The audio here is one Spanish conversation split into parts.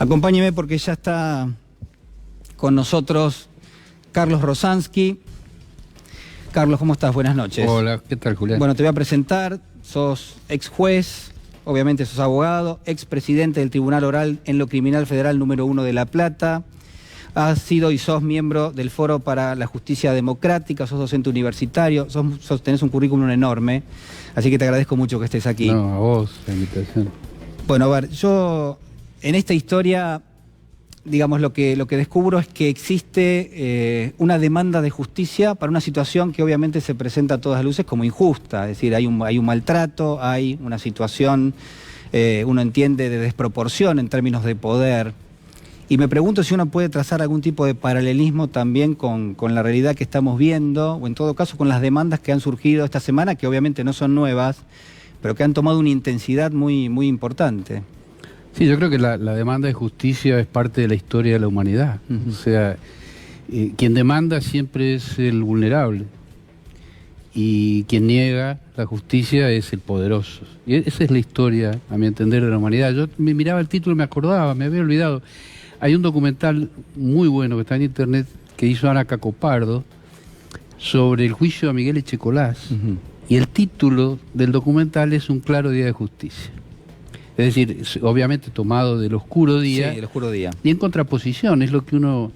Acompáñeme porque ya está con nosotros Carlos Rosansky. Carlos, ¿cómo estás? Buenas noches. Hola, ¿qué tal, Julián? Bueno, te voy a presentar. Sos ex juez, obviamente sos abogado, ex presidente del Tribunal Oral en lo Criminal Federal número 1 de La Plata. Has sido y sos miembro del Foro para la Justicia Democrática, sos docente universitario, tenés un currículum enorme, así que te agradezco mucho que estés aquí. No, a vos, la invitación. Bueno, a ver, yo en esta historia, digamos, lo que descubro es que existe una demanda de justicia para una situación que obviamente se presenta a todas luces como injusta, es decir, hay un maltrato, hay una situación, uno entiende, de desproporción en términos de poder. Y me pregunto si uno puede trazar algún tipo de paralelismo también con la realidad que estamos viendo, o en todo caso con las demandas que han surgido esta semana, que obviamente no son nuevas, pero que han tomado una intensidad muy, muy importante. Sí, yo creo que la demanda de justicia es parte de la historia de la humanidad. O sea, quien demanda siempre es el vulnerable y quien niega la justicia es el poderoso. Y esa es la historia, a mi entender, de la humanidad. Yo me miraba el título y me acordaba, me había olvidado. Hay un documental muy bueno que está en internet que hizo Ana Cacopardo sobre el juicio a Miguel Echecolás. Y el título del documental es Un claro día de justicia. Es decir, obviamente tomado del oscuro día. Sí, el oscuro día. Y en contraposición, es lo que uno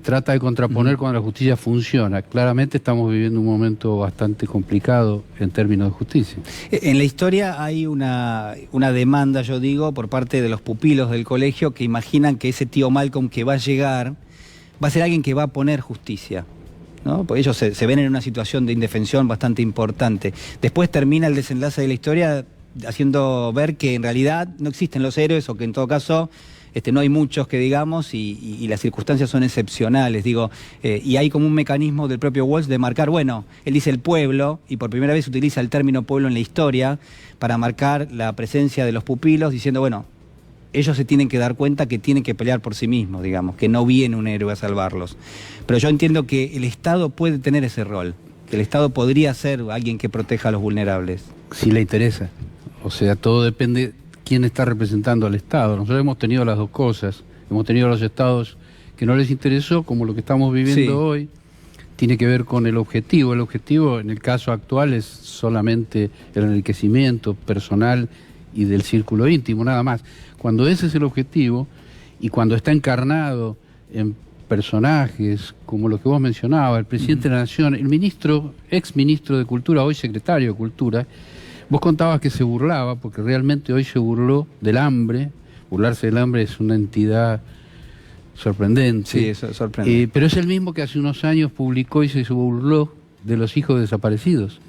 trata de contraponer cuando la justicia funciona. Claramente estamos viviendo un momento bastante complicado en términos de justicia. En la historia hay una demanda, yo digo, por parte de los pupilos del colegio que imaginan que ese tío Malcolm que va a llegar va a ser alguien que va a poner justicia, ¿no? Porque ellos se ven en una situación de indefensión bastante importante. Después termina el desenlace de la historia haciendo ver que en realidad no existen los héroes, o que en todo caso no hay muchos que digamos, y las circunstancias son excepcionales, digo, y hay como un mecanismo del propio Walsh de marcar, bueno, él dice el pueblo, y por primera vez utiliza el término pueblo en la historia para marcar la presencia de los pupilos, diciendo, bueno, ellos se tienen que dar cuenta que tienen que pelear por sí mismos, digamos, que no viene un héroe a salvarlos. Pero yo entiendo que el Estado puede tener ese rol, que el Estado podría ser alguien que proteja a los vulnerables. Si le interesa. O sea, todo depende quién está representando al Estado. Nosotros hemos tenido las dos cosas. Hemos tenido los estados que no les interesó, como lo que estamos viviendo hoy. Tiene que ver con el objetivo. El objetivo, en el caso actual, es solamente el enriquecimiento personal y del círculo íntimo, nada más. Cuando ese es el objetivo, y cuando está encarnado en personajes como lo que vos mencionabas, el presidente de la Nación, el ministro, ex ministro de Cultura, hoy secretario de Cultura, vos contabas que se burlaba, porque realmente hoy se burló del hambre. Burlarse del hambre es una entidad sorprendente. Sí, eso es sorprendente. Pero es el mismo que hace unos años publicó y se burló de los hijos desaparecidos.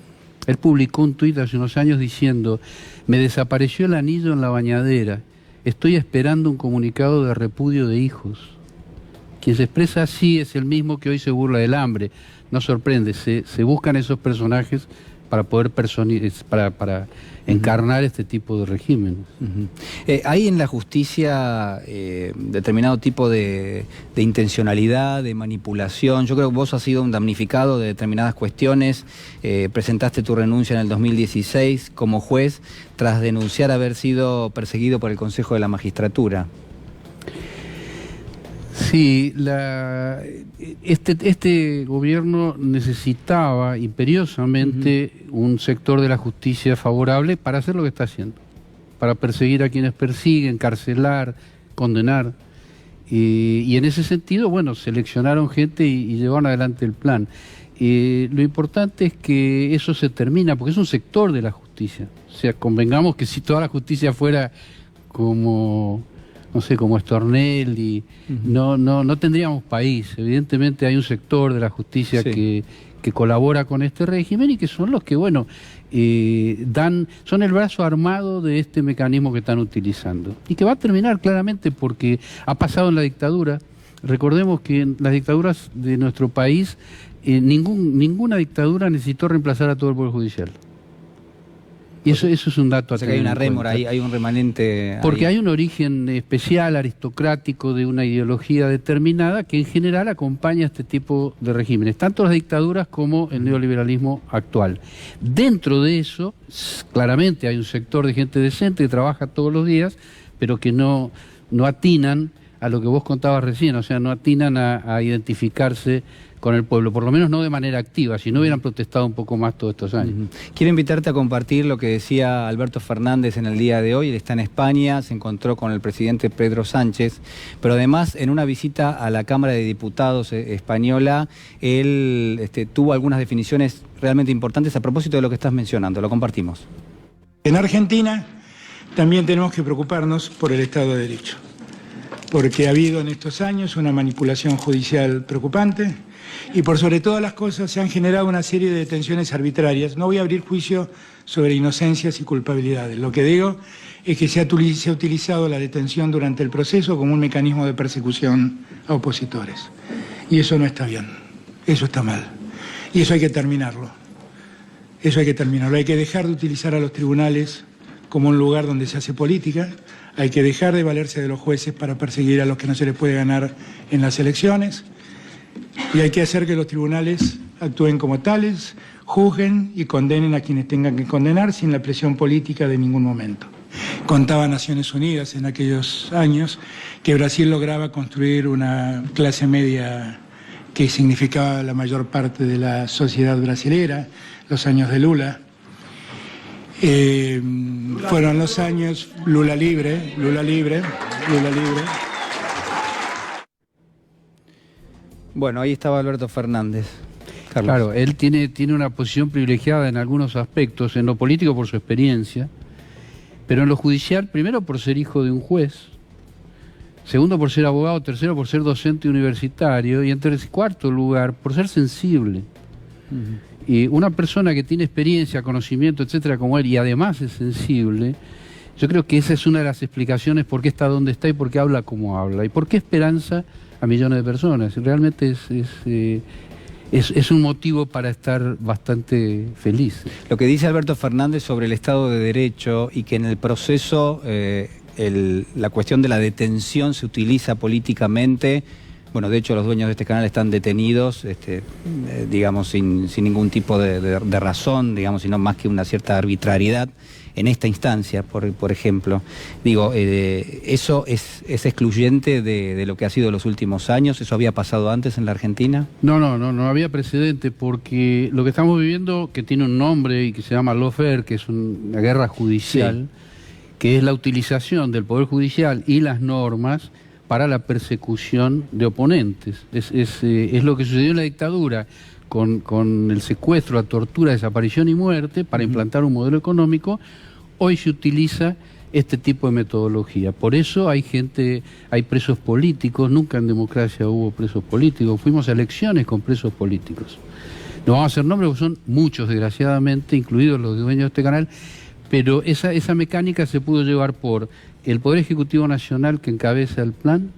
Él publicó un tuit hace unos años diciendo: me desapareció el anillo en la bañadera, estoy esperando un comunicado de repudio de hijos. Quien se expresa así es el mismo que hoy se burla del hambre. No sorprende, se buscan esos personajes para poder para encarnar este tipo de régimen. ¿Hay en la justicia determinado tipo de intencionalidad, de manipulación? Yo creo que vos has sido un damnificado de determinadas cuestiones. Presentaste tu renuncia en el 2016 como juez tras denunciar haber sido perseguido por el Consejo de la Magistratura. Sí, este gobierno necesitaba imperiosamente un sector de la justicia favorable para hacer lo que está haciendo, para perseguir a quienes persiguen, encarcelar, condenar. Y en ese sentido, bueno, seleccionaron gente y llevaron adelante el plan. Lo importante es que eso se termina, porque es un sector de la justicia. O sea, convengamos que si toda la justicia fuera como, no sé, como Estornel, y no tendríamos país. Evidentemente hay un sector de la justicia que colabora con este régimen, y que son los que, bueno, son el brazo armado de este mecanismo que están utilizando. Y que va a terminar claramente, porque ha pasado en la dictadura. Recordemos que en las dictaduras de nuestro país, ninguna dictadura necesitó reemplazar a todo el Poder Judicial. Y eso es un dato. O sea que hay una rémora, hay un remanente. Porque hay un origen especial, aristocrático, de una ideología determinada que en general acompaña este tipo de regímenes, tanto las dictaduras como el neoliberalismo actual. Dentro de eso, claramente hay un sector de gente decente que trabaja todos los días, pero que no no atinan a lo que vos contabas recién, o sea, no atinan a identificarse con el pueblo, por lo menos no de manera activa, si no hubieran protestado un poco más todos estos años. Quiero invitarte a compartir lo que decía Alberto Fernández en el día de hoy. Él está en España, se encontró con el presidente Pedro Sánchez, pero además en una visita a la Cámara de Diputados española, él tuvo algunas definiciones realmente importantes a propósito de lo que estás mencionando. Lo compartimos. En Argentina también tenemos que preocuparnos por el Estado de Derecho, porque ha habido en estos años una manipulación judicial preocupante y por sobre todas las cosas se han generado una serie de detenciones arbitrarias. No voy a abrir juicio sobre inocencias y culpabilidades. Lo que digo es que se ha utilizado la detención durante el proceso como un mecanismo de persecución a opositores. Y eso no está bien, eso está mal. Y eso hay que terminarlo. Eso hay que terminarlo. Hay que dejar de utilizar a los tribunales como un lugar donde se hace política. Hay que dejar de valerse de los jueces para perseguir a los que no se les puede ganar en las elecciones. Y hay que hacer que los tribunales actúen como tales, juzguen y condenen a quienes tengan que condenar sin la presión política de ningún momento. Contaba Naciones Unidas en aquellos años que Brasil lograba construir una clase media que significaba la mayor parte de la sociedad brasilera, los años de Lula. Fueron los años Lula libre. Bueno, ahí estaba Alberto Fernández. Carlos. Claro, él tiene una posición privilegiada en algunos aspectos, en lo político por su experiencia, pero en lo judicial, primero por ser hijo de un juez, segundo por ser abogado, tercero por ser docente universitario y en cuarto lugar por ser sensible. Y una persona que tiene experiencia, conocimiento, etcétera, como él, y además es sensible, yo creo que esa es una de las explicaciones por qué está donde está y por qué habla como habla y por qué esperanza a millones de personas. Realmente es un motivo para estar bastante feliz. Lo que dice Alberto Fernández sobre el Estado de Derecho y que en el proceso la cuestión de la detención se utiliza políticamente. Bueno, de hecho los dueños de este canal están detenidos, digamos, sin ningún tipo de razón, digamos, sino más que una cierta arbitrariedad en esta instancia, por ejemplo. Digo, ¿eso es excluyente de lo que ha sido los últimos años? ¿Eso había pasado antes en la Argentina? No había precedente, porque lo que estamos viviendo, que tiene un nombre y que se llama lawfare, que es una guerra judicial, sí, que es la utilización del Poder Judicial y las normas para la persecución de oponentes. Es lo que sucedió en la dictadura con el secuestro, la tortura, desaparición y muerte para implantar un modelo económico. Hoy se utiliza este tipo de metodología. Por eso hay presos políticos. Nunca en democracia hubo presos políticos. Fuimos a elecciones con presos políticos. No vamos a hacer nombres porque son muchos, desgraciadamente, incluidos los dueños de este canal, pero esa mecánica se pudo llevar por el Poder Ejecutivo Nacional, que encabeza el plan,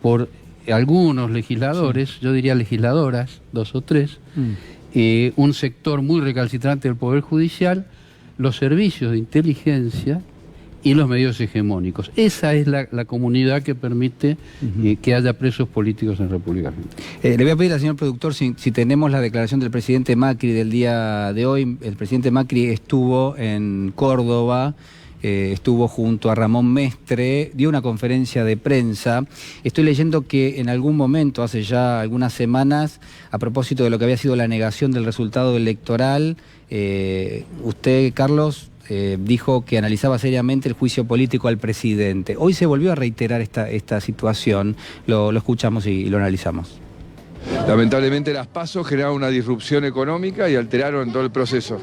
por algunos legisladores, sí, yo diría legisladoras, 2 o 3, un sector muy recalcitrante del Poder Judicial, los servicios de inteligencia y los medios hegemónicos. Esa es la comunidad que permite que haya presos políticos en República Argentina. Le voy a pedir al señor productor si tenemos la declaración del presidente Macri del día de hoy. El presidente Macri estuvo en Córdoba, estuvo junto a Ramón Mestre, dio una conferencia de prensa. Estoy leyendo que en algún momento, hace ya algunas semanas, a propósito de lo que había sido la negación del resultado electoral, usted, Carlos, dijo que analizaba seriamente el juicio político al presidente. Hoy se volvió a reiterar esta situación. Lo escuchamos y lo analizamos. Lamentablemente las PASO generaron una disrupción económica y alteraron todo el proceso.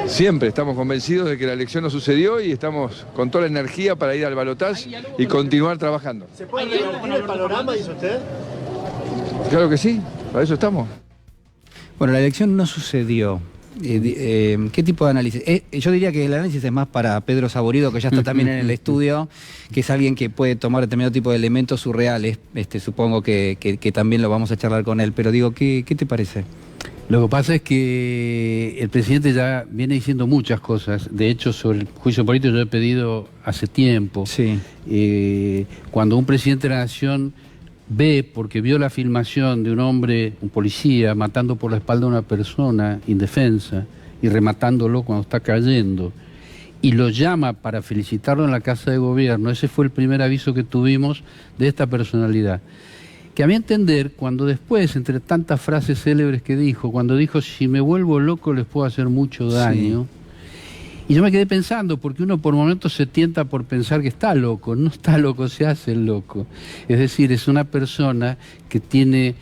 Siempre estamos convencidos de que la elección no sucedió y estamos con toda la energía para ir al balotaje y continuar trabajando. ¿Se puede revertir el panorama, dice usted? Claro que sí, para eso estamos. Bueno, la elección no sucedió. ¿Qué tipo de análisis? Yo diría que el análisis es más para Pedro Saborido, que ya está también en el estudio, que es alguien que puede tomar determinado tipo de elementos surreales. Supongo que también lo vamos a charlar con él, pero digo, ¿qué te parece? Lo que pasa es que el presidente ya viene diciendo muchas cosas. De hecho, sobre el juicio político yo he pedido hace tiempo. Sí. Cuando un presidente de la Nación ve, porque vio la filmación de un hombre, un policía, matando por la espalda a una persona indefensa y rematándolo cuando está cayendo, y lo llama para felicitarlo en la Casa de Gobierno, ese fue el primer aviso que tuvimos de esta personalidad. Que a mi entender, cuando después, entre tantas frases célebres que dijo, cuando dijo, si me vuelvo loco les puedo hacer mucho daño, y yo me quedé pensando, porque uno por momentos se tienta por pensar que está loco, no está loco, se hace el loco. Es decir, es una persona que tiene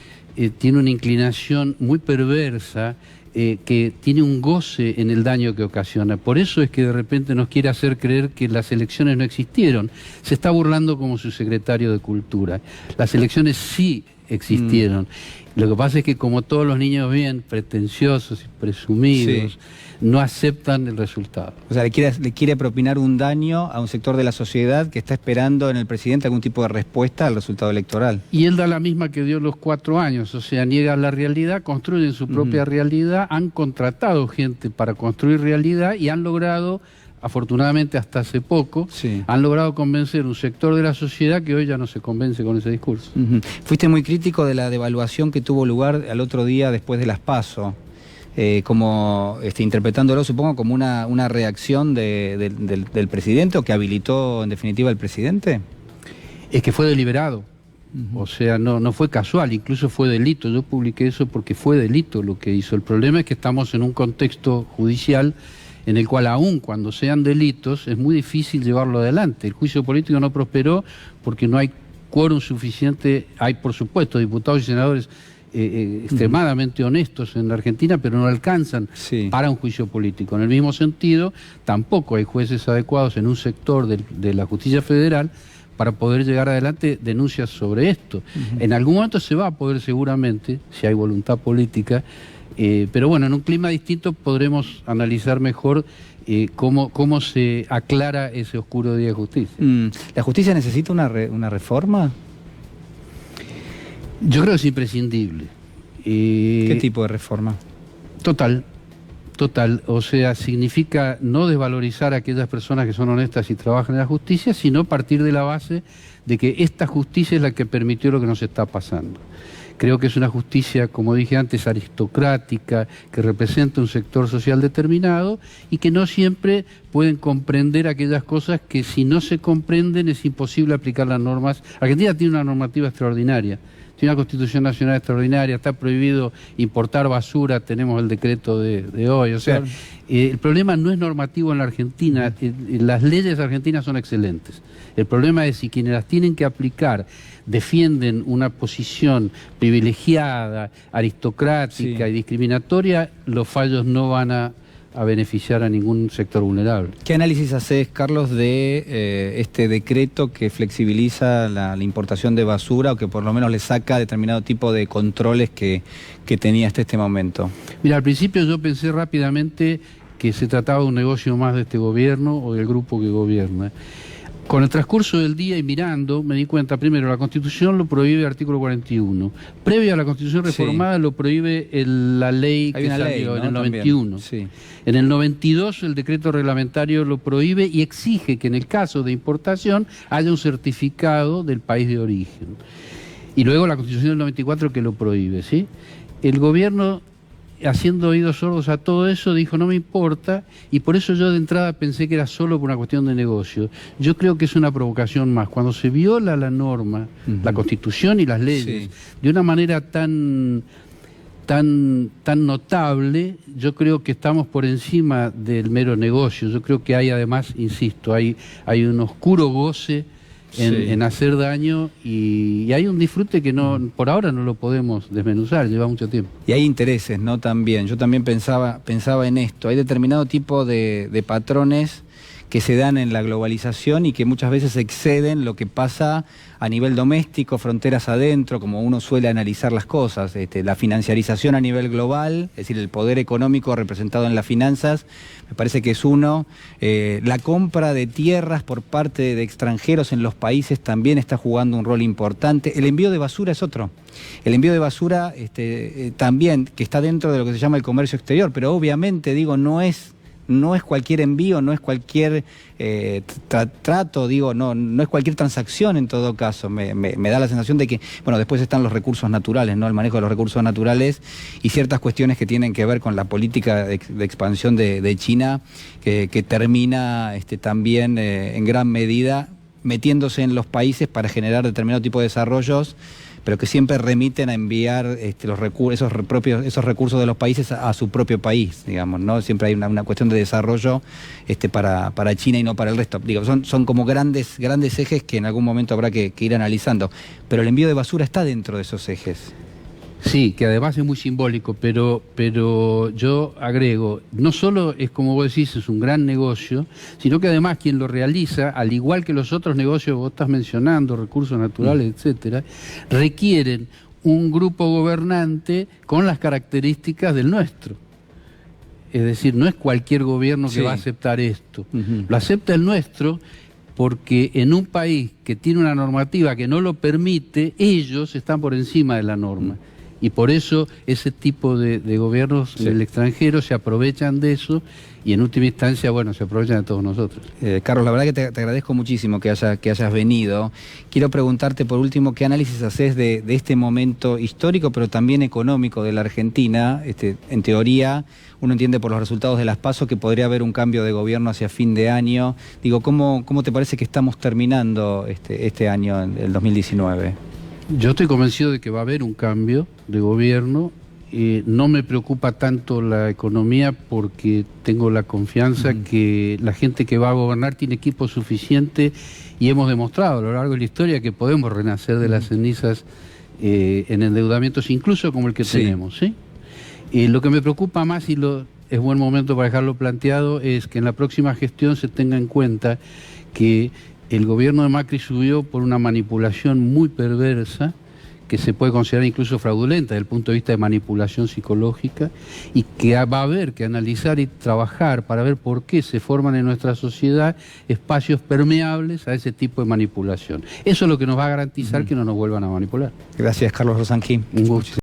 una inclinación muy perversa, que tiene un goce en el daño que ocasiona. Por eso es que de repente nos quiere hacer creer que las elecciones no existieron. Se está burlando como su secretario de Cultura. Las elecciones sí existieron. Lo que pasa es que como todos los niños bien pretenciosos y presumidos, no aceptan el resultado. O sea, le quiere propinar un daño a un sector de la sociedad que está esperando en el presidente algún tipo de respuesta al resultado electoral. Y él da la misma que dio los 4 años, o sea, niega la realidad, construyen su propia realidad, han contratado gente para construir realidad y han logrado, afortunadamente hasta hace poco, han logrado convencer un sector de la sociedad que hoy ya no se convence con ese discurso. Fuiste muy crítico de la devaluación que tuvo lugar al otro día después de las PASO. Como interpretándolo, supongo, como una reacción del presidente, o que habilitó en definitiva el presidente. Es que fue deliberado, o sea, no fue casual, incluso fue delito. Yo publiqué eso porque fue delito lo que hizo. El problema es que estamos en un contexto judicial en el cual, aun cuando sean delitos, es muy difícil llevarlo adelante. El juicio político no prosperó porque no hay quórum suficiente. Hay, por supuesto, diputados y senadores extremadamente honestos en la Argentina, pero no alcanzan para un juicio político. En el mismo sentido, tampoco hay jueces adecuados en un sector de la justicia federal para poder llegar adelante denuncias sobre esto. En algún momento se va a poder seguramente, si hay voluntad política, pero bueno, en un clima distinto podremos analizar mejor cómo se aclara ese oscuro día de justicia. ¿La justicia necesita una reforma? Yo creo que es imprescindible. ¿Qué tipo de reforma? Total. O sea, significa no desvalorizar a aquellas personas que son honestas y trabajan en la justicia, sino partir de la base de que esta justicia es la que permitió lo que nos está pasando. Creo que es una justicia, como dije antes, aristocrática, que representa un sector social determinado y que no siempre pueden comprender aquellas cosas que, si no se comprenden, es imposible aplicar las normas. Argentina tiene una normativa extraordinaria. Tiene una Constitución Nacional extraordinaria, está prohibido importar basura, tenemos el decreto de hoy. O sea, el problema no es normativo en la Argentina, las leyes argentinas son excelentes. El problema es si quienes las tienen que aplicar defienden una posición privilegiada, aristocrática y discriminatoria, los fallos no van a beneficiar a ningún sector vulnerable. ¿Qué análisis haces, Carlos, de este decreto que flexibiliza la importación de basura, o que por lo menos le saca determinado tipo de controles que tenía hasta este momento? Mira, al principio yo pensé rápidamente que se trataba de un negocio más de este gobierno o del grupo que gobierna. Con el transcurso del día y mirando, me di cuenta, primero, la Constitución lo prohíbe el artículo 41. Previo a la Constitución reformada lo prohíbe la ley que salió en el 91. En el 92 el decreto reglamentario lo prohíbe y exige que en el caso de importación haya un certificado del país de origen. Y luego la Constitución del 94 que lo prohíbe, ¿sí? El gobierno, haciendo oídos sordos a todo eso, dijo no me importa, y por eso yo de entrada pensé que era solo por una cuestión de negocio. Yo creo que es una provocación más. Cuando se viola la norma, la Constitución y las leyes, de una manera tan notable, yo creo que estamos por encima del mero negocio. Yo creo que hay, además, insisto, hay un oscuro goce en hacer daño, y hay un disfrute que por ahora no lo podemos desmenuzar, lleva mucho tiempo. Y hay intereses, ¿no? También, yo también pensaba en esto, hay determinado tipo de patrones que se dan en la globalización y que muchas veces exceden lo que pasa a nivel doméstico, fronteras adentro, como uno suele analizar las cosas. La financiarización a nivel global, es decir, el poder económico representado en las finanzas, me parece que es uno. La compra de tierras por parte de extranjeros en los países también está jugando un rol importante. El envío de basura es otro. El envío de basura también, que está dentro de lo que se llama el comercio exterior, pero obviamente, digo, no es no es cualquier envío, no es cualquier trato, digo, no es cualquier transacción en todo caso. Me da la sensación de que, bueno, después están los recursos naturales, ¿no? El manejo de los recursos naturales y ciertas cuestiones que tienen que ver con la política de expansión de China, que termina también en gran medida metiéndose en los países para generar determinado tipo de desarrollos, pero que siempre remiten a enviar esos recursos de los países a su propio país, digamos, ¿no? Siempre hay una cuestión de desarrollo para China y no para el resto. Digo, son como grandes ejes que en algún momento habrá que ir analizando, pero el envío de basura está dentro de esos ejes. Sí, que además es muy simbólico, pero yo agrego, no solo es como vos decís, es un gran negocio, sino que además quien lo realiza, al igual que los otros negocios que vos estás mencionando, recursos naturales, etcétera, requieren un grupo gobernante con las características del nuestro. Es decir, no es cualquier gobierno que va a aceptar esto. Lo acepta el nuestro porque en un país que tiene una normativa que no lo permite, ellos están por encima de la norma. Y por eso ese tipo de gobiernos del extranjero se aprovechan de eso y en última instancia, bueno, se aprovechan de todos nosotros. Carlos, la verdad que te agradezco muchísimo que hayas venido. Quiero preguntarte por último, ¿qué análisis haces de este momento histórico, pero también económico de la Argentina? En teoría, uno entiende por los resultados de las PASO que podría haber un cambio de gobierno hacia fin de año. Digo, ¿cómo te parece que estamos terminando este año, el 2019? Yo estoy convencido de que va a haber un cambio de gobierno. No me preocupa tanto la economía porque tengo la confianza que la gente que va a gobernar tiene equipo suficiente y hemos demostrado a lo largo de la historia que podemos renacer de las cenizas en endeudamientos incluso como el que tenemos, ¿sí? Lo que me preocupa más, y es buen momento para dejarlo planteado, es que en la próxima gestión se tenga en cuenta que el gobierno de Macri subió por una manipulación muy perversa, que se puede considerar incluso fraudulenta desde el punto de vista de manipulación psicológica, y que va a haber que analizar y trabajar para ver por qué se forman en nuestra sociedad espacios permeables a ese tipo de manipulación. Eso es lo que nos va a garantizar que no nos vuelvan a manipular. Gracias, Carlos Rosanqui. Un gusto.